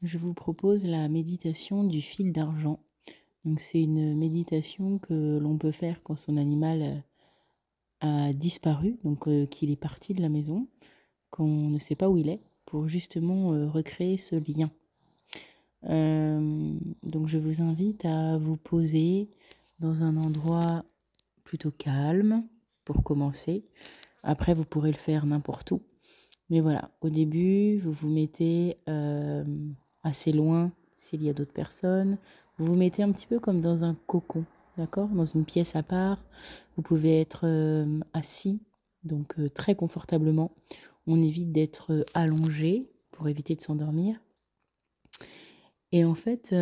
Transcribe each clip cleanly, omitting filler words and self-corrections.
je vous propose la méditation du fil d'argent. Donc c'est une méditation que l'on peut faire quand son animal a disparu, donc qu'il est parti de la maison, qu'on ne sait pas où il est, pour justement recréer ce lien. Donc je vous invite à vous poser dans un endroit plutôt calme pour commencer. Après, vous pourrez le faire n'importe où. Mais voilà, au début, vous vous mettez assez loin s'il y a d'autres personnes. Vous vous mettez un petit peu comme dans un cocon, d'accord? Dans une pièce à part. Vous pouvez être assis, donc très confortablement. On évite d'être allongé pour éviter de s'endormir. Et en fait,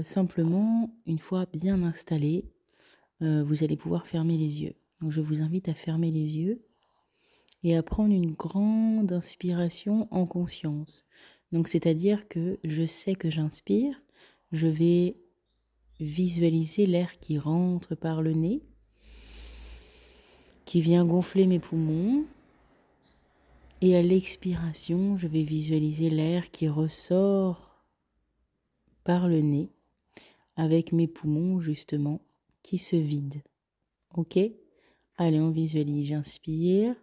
simplement, une fois bien installé, vous allez pouvoir fermer les yeux. Donc je vous invite à fermer les yeux et à prendre une grande inspiration en conscience. Donc c'est-à-dire que je sais que j'inspire, je vais visualiser l'air qui rentre par le nez, qui vient gonfler mes poumons, et à l'expiration, je vais visualiser l'air qui ressort par le nez, avec mes poumons justement, qui se vident. Ok? Allez, on visualise, j'inspire.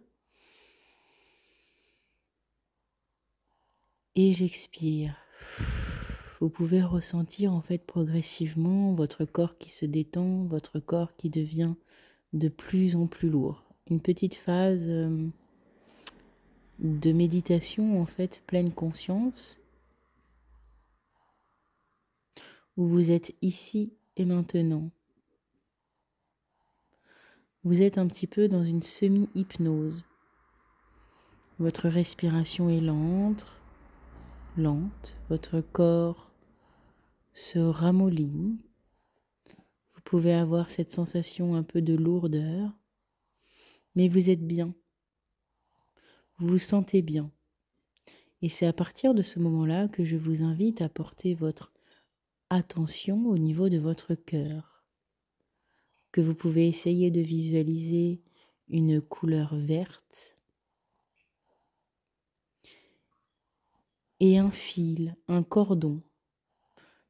Et j'expire. Vous pouvez ressentir en fait progressivement votre corps qui se détend, votre corps qui devient de plus en plus lourd. Une petite phase de méditation en fait pleine conscience où vous êtes ici et maintenant. Vous êtes un petit peu dans une semi-hypnose. Votre respiration est lente, votre corps se ramollit. Vous pouvez avoir cette sensation un peu de lourdeur, mais vous êtes bien. Vous vous sentez bien. Et c'est à partir de ce moment-là que je vous invite à porter votre attention au niveau de votre cœur, que vous pouvez essayer de visualiser une couleur verte et un fil, un cordon,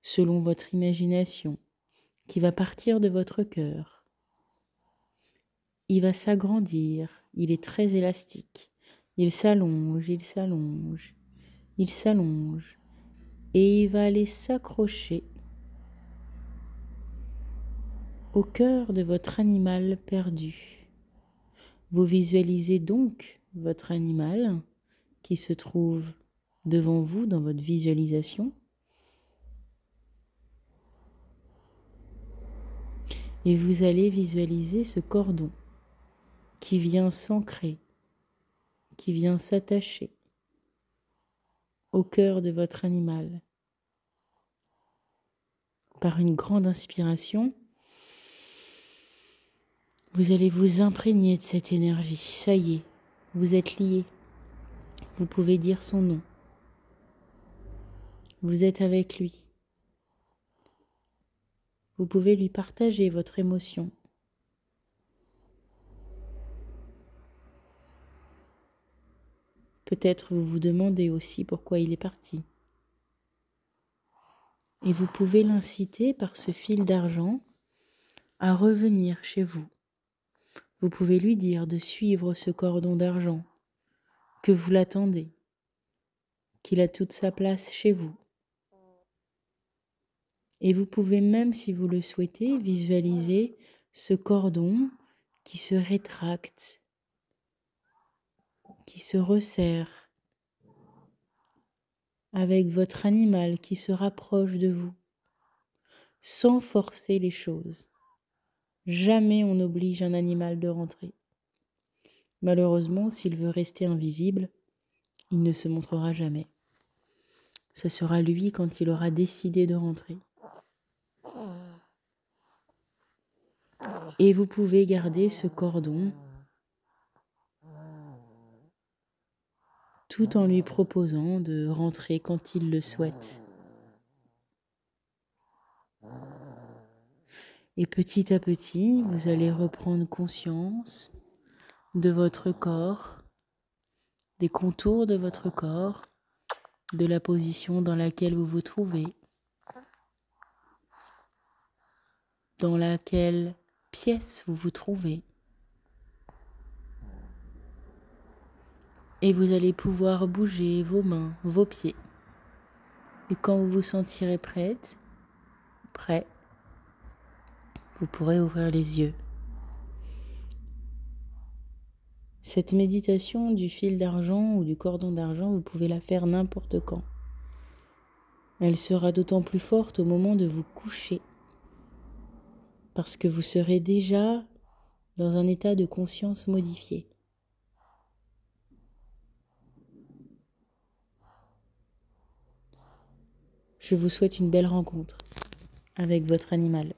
selon votre imagination, qui va partir de votre cœur. Il va s'agrandir, il est très élastique, il s'allonge, il s'allonge, il s'allonge, et il va aller s'accrocher au cœur de votre animal perdu. Vous visualisez donc votre animal qui se trouve devant vous dans votre visualisation. Et vous allez visualiser ce cordon qui vient s'ancrer, qui vient s'attacher au cœur de votre animal. Par une grande inspiration, vous allez vous imprégner de cette énergie. Ça y est, vous êtes liés. Vous pouvez dire son nom. Vous êtes avec lui. Vous pouvez lui partager votre émotion. Peut-être vous vous demandez aussi pourquoi il est parti. Et vous pouvez l'inciter par ce fil d'argent à revenir chez vous. Vous pouvez lui dire de suivre ce cordon d'argent, que vous l'attendez, qu'il a toute sa place chez vous. Et vous pouvez même, si vous le souhaitez, visualiser ce cordon qui se rétracte, qui se resserre, avec votre animal qui se rapproche de vous, sans forcer les choses. Jamais on n'oblige un animal de rentrer. Malheureusement, s'il veut rester invisible, il ne se montrera jamais. Ce sera lui quand il aura décidé de rentrer. Et vous pouvez garder ce cordon tout en lui proposant de rentrer quand il le souhaite. Et petit à petit, vous allez reprendre conscience de votre corps, des contours de votre corps, de la position dans laquelle vous vous trouvez, dans laquelle pièce vous vous trouvez. Et vous allez pouvoir bouger vos mains, vos pieds. Et quand vous vous sentirez prêt, vous pourrez ouvrir les yeux. Cette méditation du fil d'argent ou du cordon d'argent, vous pouvez la faire n'importe quand. Elle sera d'autant plus forte au moment de vous coucher, parce que vous serez déjà dans un état de conscience modifié. Je vous souhaite une belle rencontre avec votre animal.